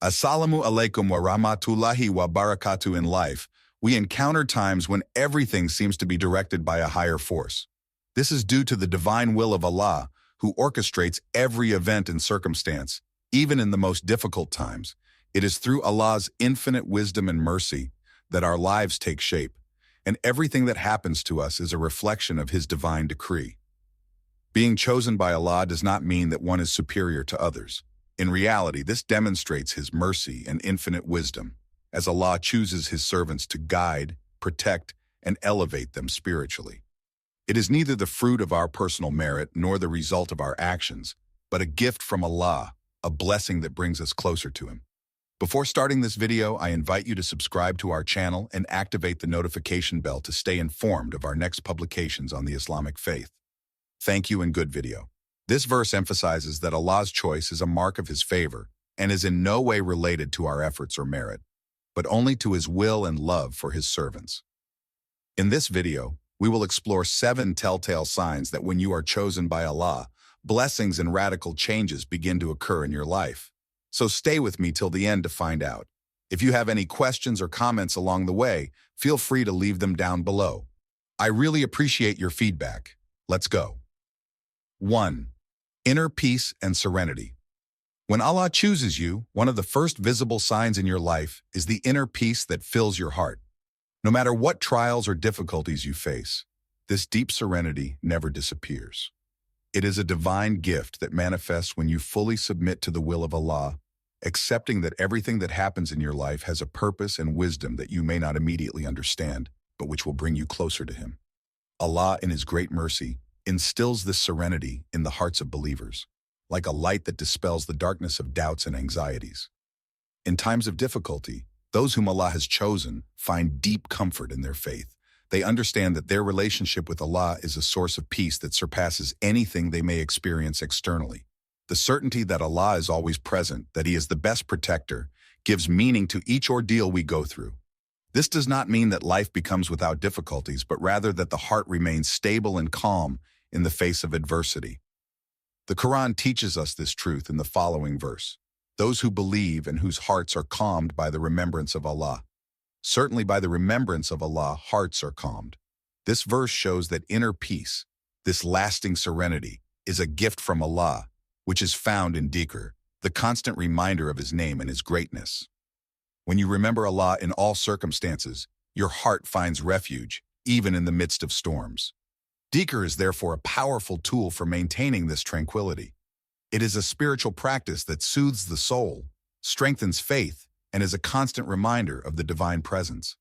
Assalamu alaikum wa rahmatullahi wa barakatuh. In life, we encounter times when everything seems to be directed by a higher force. This is due to the divine will of Allah, who orchestrates every event and circumstance, even in the most difficult times. It is through Allah's infinite wisdom and mercy that our lives take shape, and everything that happens to us is a reflection of His divine decree. Being chosen by Allah does not mean that one is superior to others. In reality, this demonstrates His mercy and infinite wisdom, as Allah chooses His servants to guide, protect, and elevate them spiritually. It is neither the fruit of our personal merit nor the result of our actions, but a gift from Allah, a blessing that brings us closer to Him. Before starting this video, I invite you to subscribe to our channel and activate the notification bell to stay informed of our next publications on the Islamic faith. Thank you and good video. This verse emphasizes that Allah's choice is a mark of His favor and is in no way related to our efforts or merit, but only to His will and love for His servants. In this video, we will explore 7 telltale signs that when you are chosen by Allah, blessings and radical changes begin to occur in your life. So stay with me till the end to find out. If you have any questions or comments along the way, feel free to leave them down below. I really appreciate your feedback. Let's go. 1. Inner peace and serenity. When Allah chooses you, one of the first visible signs in your life is the inner peace that fills your heart. No matter what trials or difficulties you face, this deep serenity never disappears. It is a divine gift that manifests when you fully submit to the will of Allah, accepting that everything that happens in your life has a purpose and wisdom that you may not immediately understand, but which will bring you closer to Him. Allah, in His great mercy, instills this serenity in the hearts of believers, like a light that dispels the darkness of doubts and anxieties. In times of difficulty, those whom Allah has chosen find deep comfort in their faith. They understand that their relationship with Allah is a source of peace that surpasses anything they may experience externally. The certainty that Allah is always present, that He is the best protector, gives meaning to each ordeal we go through. This does not mean that life becomes without difficulties, but rather that the heart remains stable and calm in the face of adversity. The Quran teaches us this truth in the following verse: those who believe and whose hearts are calmed by the remembrance of Allah. Certainly by the remembrance of Allah, hearts are calmed. This verse shows that inner peace, this lasting serenity, is a gift from Allah, which is found in dhikr, the constant reminder of His name and His greatness. When you remember Allah in all circumstances, your heart finds refuge, even in the midst of storms. Dhikr is therefore a powerful tool for maintaining this tranquility. It is a spiritual practice that soothes the soul, strengthens faith, and is a constant reminder of the divine presence.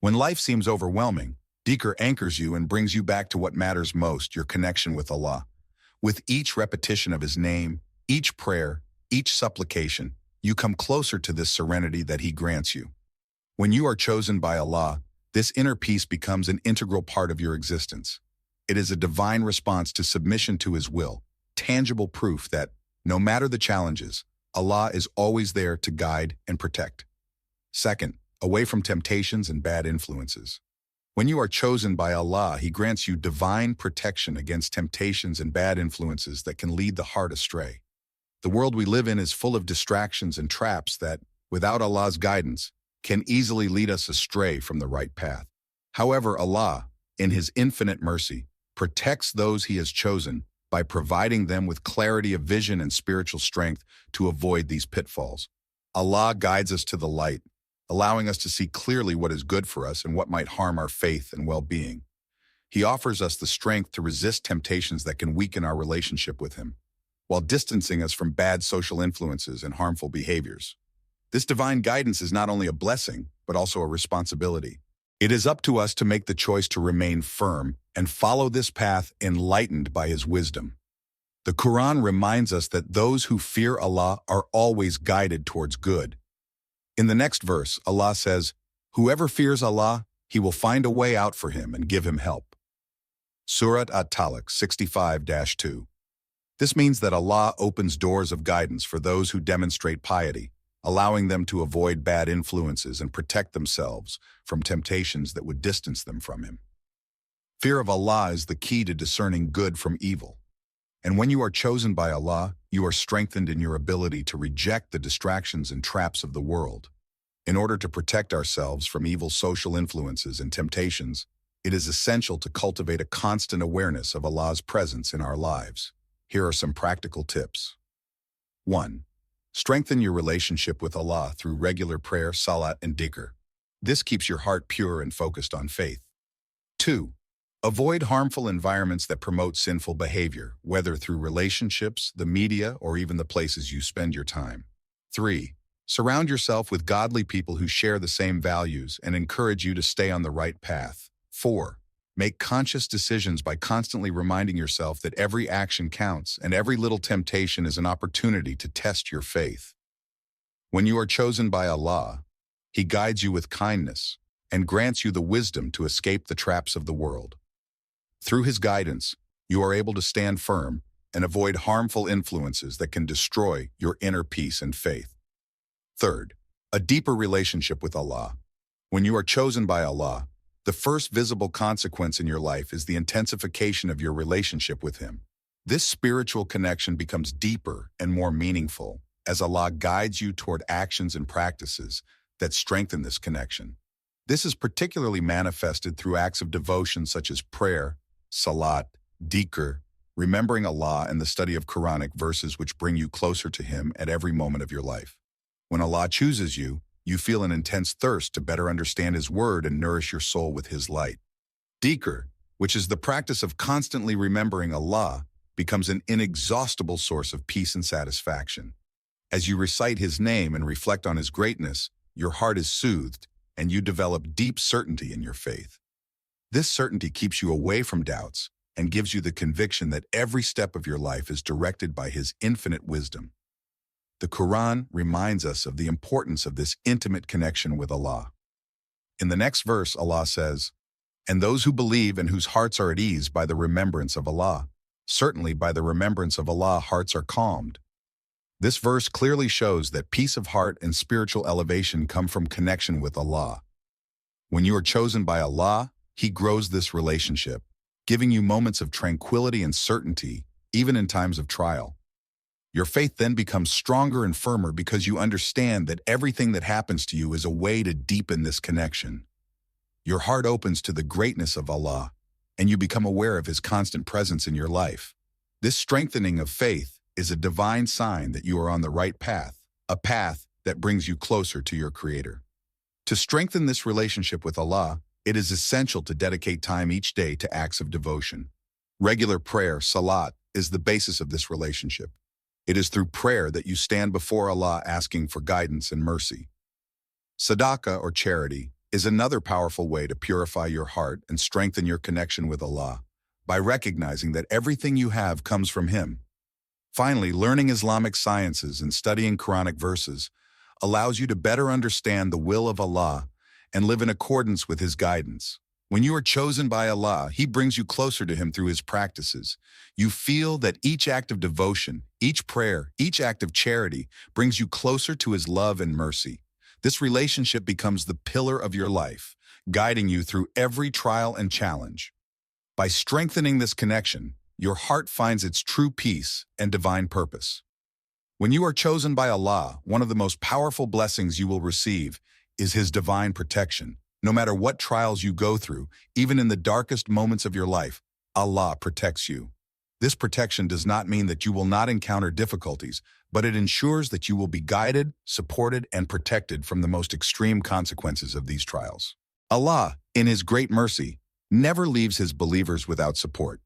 When life seems overwhelming, dhikr anchors you and brings you back to what matters most, your connection with Allah. With each repetition of His name, each prayer, each supplication, you come closer to this serenity that He grants you. When you are chosen by Allah, this inner peace becomes an integral part of your existence. It is a divine response to submission to His will, tangible proof that, no matter the challenges, Allah is always there to guide and protect. Second, away from temptations and bad influences. When you are chosen by Allah, He grants you divine protection against temptations and bad influences that can lead the heart astray. The world we live in is full of distractions and traps that, without Allah's guidance, can easily lead us astray from the right path. However, Allah, in His infinite mercy, protects those He has chosen by providing them with clarity of vision and spiritual strength to avoid these pitfalls. Allah guides us to the light, allowing us to see clearly what is good for us and what might harm our faith and well-being. He offers us the strength to resist temptations that can weaken our relationship with Him, while distancing us from bad social influences and harmful behaviors. This divine guidance is not only a blessing, but also a responsibility. It is up to us to make the choice to remain firm and follow this path enlightened by His wisdom. The Quran reminds us that those who fear Allah are always guided towards good. In the next verse, Allah says, "Whoever fears Allah, He will find a way out for him and give him help." Surat At-Talaq 65-2. This means that Allah opens doors of guidance for those who demonstrate piety, allowing them to avoid bad influences and protect themselves from temptations that would distance them from Him. Fear of Allah is the key to discerning good from evil. And when you are chosen by Allah, you are strengthened in your ability to reject the distractions and traps of the world. In order to protect ourselves from evil social influences and temptations, it is essential to cultivate a constant awareness of Allah's presence in our lives. Here are some practical tips. 1. Strengthen your relationship with Allah through regular prayer, salat, and dhikr. This keeps your heart pure and focused on faith. 2. Avoid harmful environments that promote sinful behavior, whether through relationships, the media, or even the places you spend your time. 3. Surround yourself with godly people who share the same values and encourage you to stay on the right path. 4. Make conscious decisions by constantly reminding yourself that every action counts and every little temptation is an opportunity to test your faith. When you are chosen by Allah, He guides you with kindness and grants you the wisdom to escape the traps of the world. Through His guidance, you are able to stand firm and avoid harmful influences that can destroy your inner peace and faith. Third, a deeper relationship with Allah. When you are chosen by Allah, the first visible consequence in your life is the intensification of your relationship with Him. This spiritual connection becomes deeper and more meaningful as Allah guides you toward actions and practices that strengthen this connection. This is particularly manifested through acts of devotion such as prayer, salat, dhikr, remembering Allah, and the study of Quranic verses which bring you closer to Him at every moment of your life. When Allah chooses you, you feel an intense thirst to better understand His word and nourish your soul with His light. Dhikr, which is the practice of constantly remembering Allah, becomes an inexhaustible source of peace and satisfaction. As you recite His name and reflect on His greatness, your heart is soothed and you develop deep certainty in your faith. This certainty keeps you away from doubts and gives you the conviction that every step of your life is directed by His infinite wisdom. The Quran reminds us of the importance of this intimate connection with Allah. In the next verse, Allah says, "And those who believe and whose hearts are at ease by the remembrance of Allah, certainly by the remembrance of Allah hearts are calmed." This verse clearly shows that peace of heart and spiritual elevation come from connection with Allah. When you are chosen by Allah, He grows this relationship, giving you moments of tranquility and certainty, even in times of trial. Your faith then becomes stronger and firmer because you understand that everything that happens to you is a way to deepen this connection. Your heart opens to the greatness of Allah, and you become aware of His constant presence in your life. This strengthening of faith is a divine sign that you are on the right path, a path that brings you closer to your Creator. To strengthen this relationship with Allah, it is essential to dedicate time each day to acts of devotion. Regular prayer, salat, is the basis of this relationship. It is through prayer that you stand before Allah asking for guidance and mercy. Sadaqah, or charity, is another powerful way to purify your heart and strengthen your connection with Allah by recognizing that everything you have comes from Him. Finally, learning Islamic sciences and studying Quranic verses allows you to better understand the will of Allah and live in accordance with His guidance. When you are chosen by Allah, He brings you closer to Him through His practices. You feel that each act of devotion, each prayer, each act of charity brings you closer to His love and mercy. This relationship becomes the pillar of your life, guiding you through every trial and challenge. By strengthening this connection, your heart finds its true peace and divine purpose. When you are chosen by Allah, one of the most powerful blessings you will receive is His divine protection. No matter what trials you go through, even in the darkest moments of your life, Allah protects you. This protection does not mean that you will not encounter difficulties, but it ensures that you will be guided, supported, and protected from the most extreme consequences of these trials. Allah, in His great mercy, never leaves His believers without support.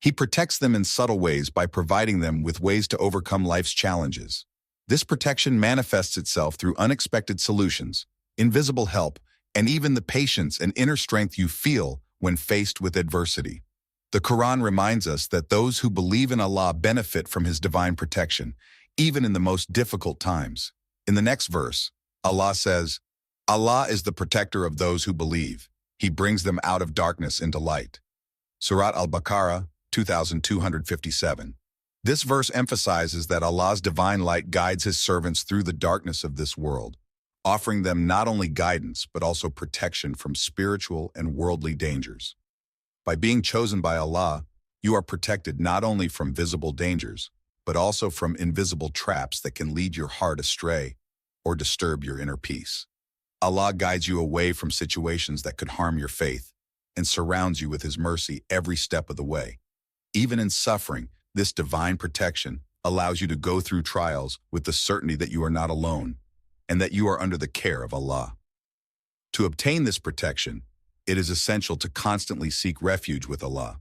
He protects them in subtle ways by providing them with ways to overcome life's challenges. This protection manifests itself through unexpected solutions, invisible help, and even the patience and inner strength you feel when faced with adversity. The Quran reminds us that those who believe in Allah benefit from His divine protection, even in the most difficult times. In the next verse, Allah says, "Allah is the protector of those who believe. He brings them out of darkness into light." Surat Al-Baqarah, 2257. This verse emphasizes that Allah's divine light guides His servants through the darkness of this world, offering them not only guidance, but also protection from spiritual and worldly dangers. By being chosen by Allah, You are protected not only from visible dangers, but also from invisible traps that can lead your heart astray or disturb your inner peace. Allah guides you away from situations that could harm your faith and surrounds you with His mercy every step of the way. Even in suffering, this divine protection allows you to go through trials with the certainty that you are not alone and that you are under the care of Allah. To obtain this protection, it is essential to constantly seek refuge with Allah.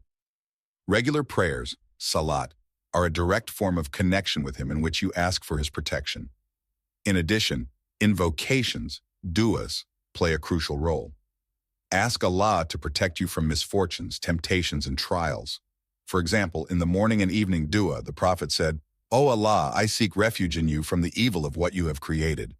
Regular prayers, salat, are a direct form of connection with Him in which you ask for His protection. In addition, invocations, du'as, play a crucial role. Ask Allah to protect you from misfortunes, temptations, and trials. For example, in the morning and evening du'a, the Prophet said, "O Allah, I seek refuge in you from the evil of what you have created."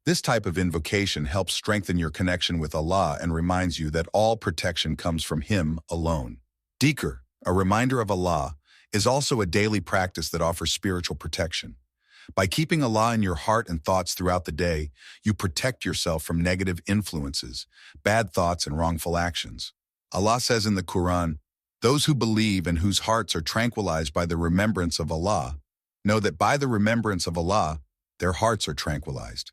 This type of invocation helps strengthen your connection with Allah and reminds you that all protection comes from Him alone. Dhikr, a reminder of Allah, is also a daily practice that offers spiritual protection. By keeping Allah in your heart and thoughts throughout the day, you protect yourself from negative influences, bad thoughts, and wrongful actions. Allah says in the Quran, "Those who believe and whose hearts are tranquilized by the remembrance of Allah, know that by the remembrance of Allah, their hearts are tranquilized."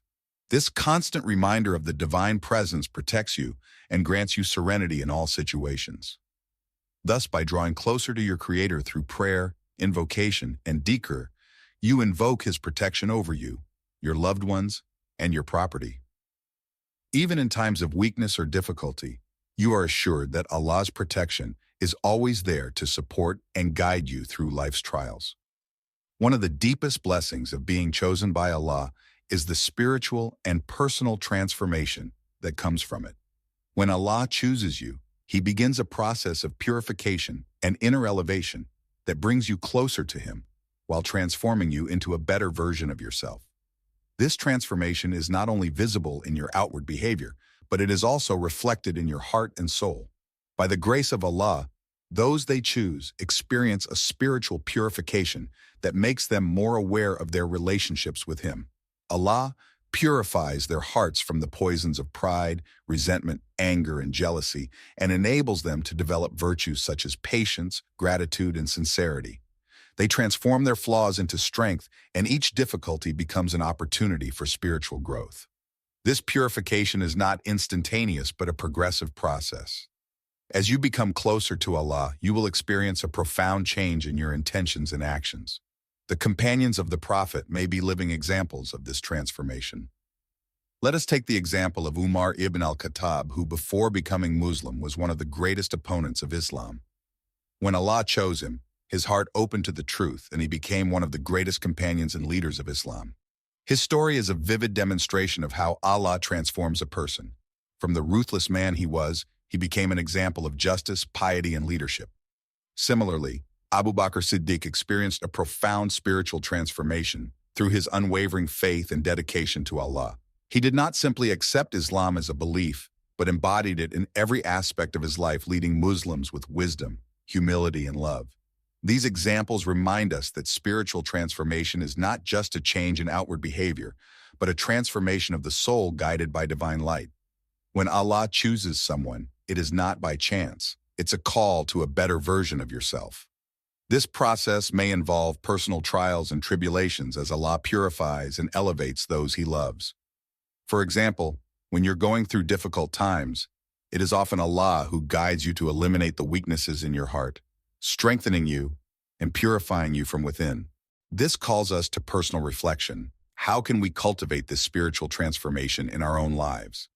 This constant reminder of the divine presence protects you and grants you serenity in all situations. Thus, by drawing closer to your Creator through prayer, invocation, and dhikr, you invoke His protection over you, your loved ones, and your property. Even in times of weakness or difficulty, you are assured that Allah's protection is always there to support and guide you through life's trials. One of the deepest blessings of being chosen by Allah is the spiritual and personal transformation that comes from it. When Allah chooses you, He begins a process of purification and inner elevation that brings you closer to Him, while transforming you into a better version of yourself. This transformation is not only visible in your outward behavior, but it is also reflected in your heart and soul. By the grace of Allah, those they choose experience a spiritual purification that makes them more aware of their relationships with Him. Allah purifies their hearts from the poisons of pride, resentment, anger, and jealousy, and enables them to develop virtues such as patience, gratitude, and sincerity. They transform their flaws into strength, and each difficulty becomes an opportunity for spiritual growth. This purification is not instantaneous, but a progressive process. As you become closer to Allah, you will experience a profound change in your intentions and actions. The companions of the Prophet may be living examples of this transformation. Let us take the example of Umar ibn al-Khattab, who before becoming Muslim was one of the greatest opponents of Islam. When Allah chose him, his heart opened to the truth, and he became one of the greatest companions and leaders of Islam. His story is a vivid demonstration of how Allah transforms a person. From the ruthless man he was, he became an example of justice, piety, and leadership. Similarly, Abu Bakr Siddiq experienced a profound spiritual transformation through his unwavering faith and dedication to Allah. He did not simply accept Islam as a belief, but embodied it in every aspect of his life, leading Muslims with wisdom, humility, and love. These examples remind us that spiritual transformation is not just a change in outward behavior, but a transformation of the soul guided by divine light. When Allah chooses someone, it is not by chance. It's a call to a better version of yourself. This process may involve personal trials and tribulations as Allah purifies and elevates those He loves. For example, when you're going through difficult times, it is often Allah who guides you to eliminate the weaknesses in your heart, strengthening you and purifying you from within. This calls us to personal reflection. How can we cultivate this spiritual transformation in our own lives?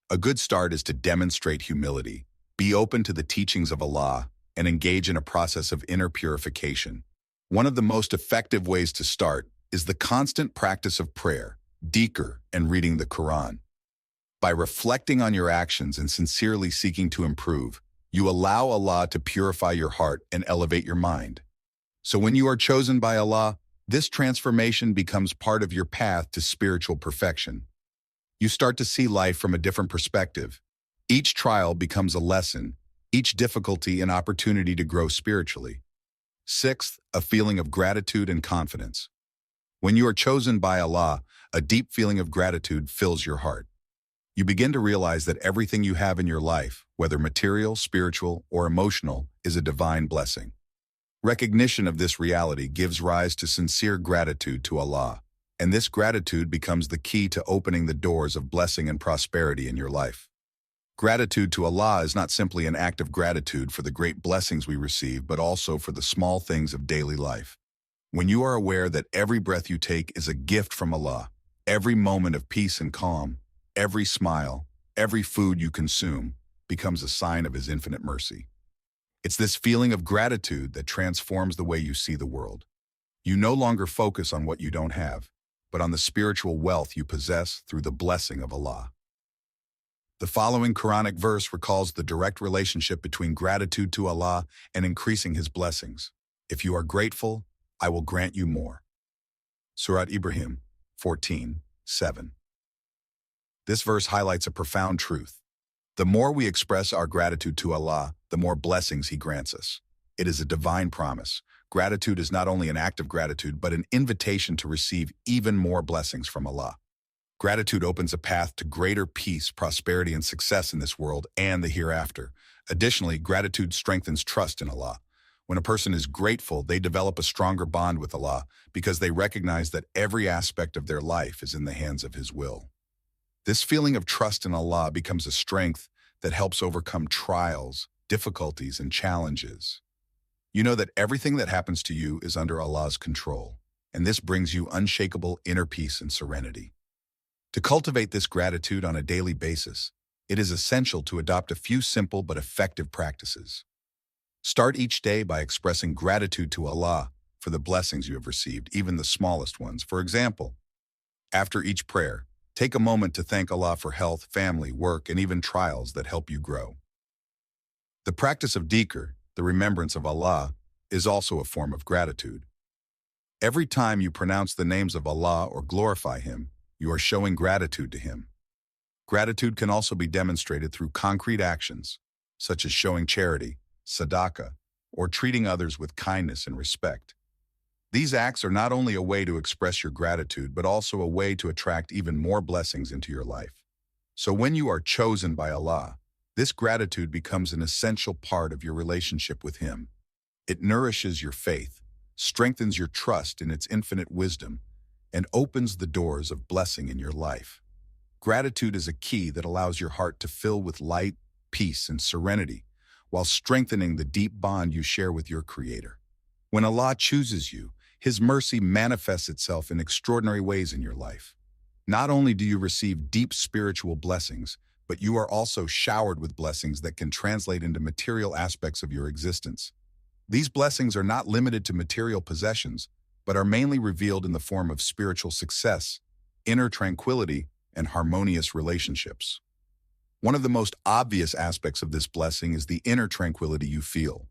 A good start is to demonstrate humility, be open to the teachings of Allah, and engage in a process of inner purification. One of the most effective ways to start is the constant practice of prayer, dhikr, and reading the Quran. By reflecting on your actions and sincerely seeking to improve, you allow Allah to purify your heart and elevate your mind. So when you are chosen by Allah, this transformation becomes part of your path to spiritual perfection. You start to see life from a different perspective. Each trial becomes a lesson, each difficulty an opportunity to grow spiritually. Sixth, a feeling of gratitude and confidence. When you are chosen by Allah, a deep feeling of gratitude fills your heart. You begin to realize that everything you have in your life, whether material, spiritual, or emotional, is a divine blessing. Recognition of this reality gives rise to sincere gratitude to Allah, and this gratitude becomes the key to opening the doors of blessing and prosperity in your life. Gratitude to Allah is not simply an act of gratitude for the great blessings we receive, but also for the small things of daily life. When you are aware that every breath you take is a gift from Allah, every moment of peace and calm, every smile, every food you consume becomes a sign of His infinite mercy. It's this feeling of gratitude that transforms the way you see the world. You no longer focus on what you don't have, but on the spiritual wealth you possess through the blessing of Allah. The following Quranic verse recalls the direct relationship between gratitude to Allah and increasing His blessings. If you are grateful, I will grant you more. Surat Ibrahim 14:7. This verse highlights a profound truth. The more we express our gratitude to Allah, the more blessings He grants us. It is a divine promise. Gratitude is not only an act of gratitude, but an invitation to receive even more blessings from Allah. Gratitude opens a path to greater peace, prosperity, and success in this world and the hereafter. Additionally, gratitude strengthens trust in Allah. When a person is grateful, they develop a stronger bond with Allah because they recognize that every aspect of their life is in the hands of His will. This feeling of trust in Allah becomes a strength that helps overcome trials, difficulties, and challenges. You know that everything that happens to you is under Allah's control, and this brings you unshakable inner peace and serenity. To cultivate this gratitude on a daily basis, it is essential to adopt a few simple but effective practices. Start each day by expressing gratitude to Allah for the blessings you have received, even the smallest ones. For example, after each prayer, take a moment to thank Allah for health, family, work, and even trials that help you grow. The practice of dhikr, the remembrance of Allah, is also a form of gratitude. Every time you pronounce the names of Allah or glorify Him, you are showing gratitude to Him. Gratitude can also be demonstrated through concrete actions, such as showing charity, sadaqah, or treating others with kindness and respect. These acts are not only a way to express your gratitude, but also a way to attract even more blessings into your life. So when you are chosen by Allah, this gratitude becomes an essential part of your relationship with Him. It nourishes your faith, strengthens your trust in its infinite wisdom, and opens the doors of blessing in your life. Gratitude is a key that allows your heart to fill with light, peace, and serenity, while strengthening the deep bond you share with your Creator. When Allah chooses you, His mercy manifests itself in extraordinary ways in your life. Not only do you receive deep spiritual blessings, but you are also showered with blessings that can translate into material aspects of your existence. These blessings are not limited to material possessions, but are mainly revealed in the form of spiritual success, inner tranquility, and harmonious relationships. One of the most obvious aspects of this blessing is the inner tranquility you feel.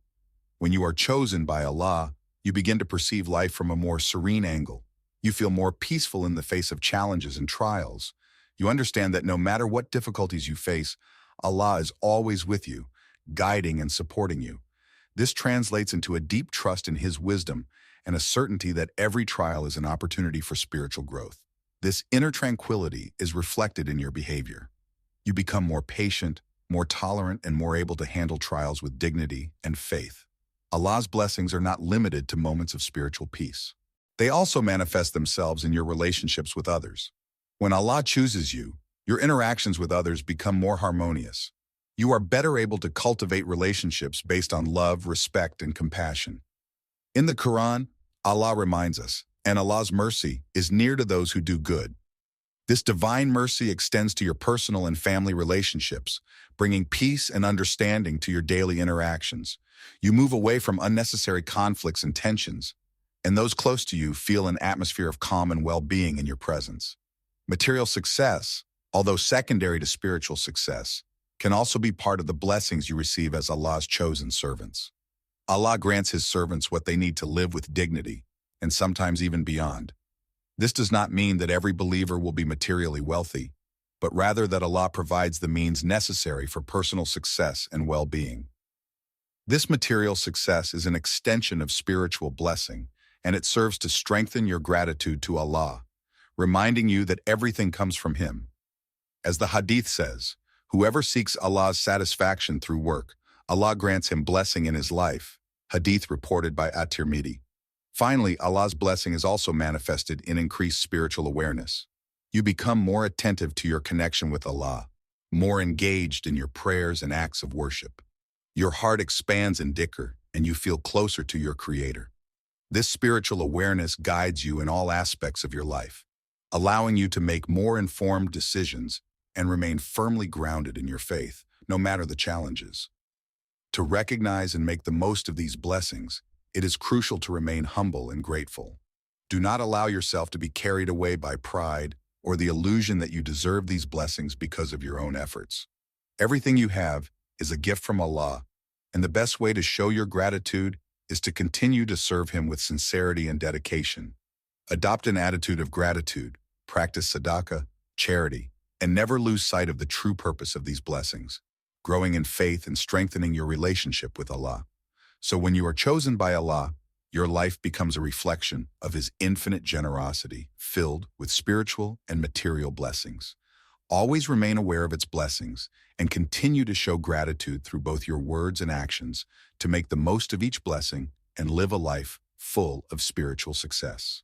When you are chosen by Allah, you begin to perceive life from a more serene angle. You feel more peaceful in the face of challenges and trials. You understand that no matter what difficulties you face, Allah is always with you, guiding and supporting you. This translates into a deep trust in His wisdom and a certainty that every trial is an opportunity for spiritual growth. This inner tranquility is reflected in your behavior. You become more patient, more tolerant, and more able to handle trials with dignity and faith. Allah's blessings are not limited to moments of spiritual peace. They also manifest themselves in your relationships with others. When Allah chooses you, your interactions with others become more harmonious. You are better able to cultivate relationships based on love, respect, and compassion. In the Quran, Allah reminds us, and Allah's mercy is near to those who do good. This divine mercy extends to your personal and family relationships, bringing peace and understanding to your daily interactions. You move away from unnecessary conflicts and tensions, and those close to you feel an atmosphere of calm and well-being in your presence. Material success, although secondary to spiritual success, can also be part of the blessings you receive as Allah's chosen servants. Allah grants His servants what they need to live with dignity, and sometimes even beyond. This does not mean that every believer will be materially wealthy, but rather that Allah provides the means necessary for personal success and well-being. This material success is an extension of spiritual blessing, and it serves to strengthen your gratitude to Allah, reminding you that everything comes from Him. As the Hadith says, whoever seeks Allah's satisfaction through work, Allah grants him blessing in his life. Hadith reported by At-Tirmidhi. Finally, Allah's blessing is also manifested in increased spiritual awareness. You become more attentive to your connection with Allah, more engaged in your prayers and acts of worship. Your heart expands in dhikr, and you feel closer to your Creator. This spiritual awareness guides you in all aspects of your life, allowing you to make more informed decisions and remain firmly grounded in your faith, no matter the challenges. To recognize and make the most of these blessings, it is crucial to remain humble and grateful. Do not allow yourself to be carried away by pride or the illusion that you deserve these blessings because of your own efforts. Everything you have is a gift from Allah, and the best way to show your gratitude is to continue to serve Him with sincerity and dedication. Adopt an attitude of gratitude, practice sadaqah, charity, and never lose sight of the true purpose of these blessings, growing in faith and strengthening your relationship with Allah. So when you are chosen by Allah, your life becomes a reflection of His infinite generosity, filled with spiritual and material blessings. Always remain aware of its blessings and continue to show gratitude through both your words and actions to make the most of each blessing and live a life full of spiritual success.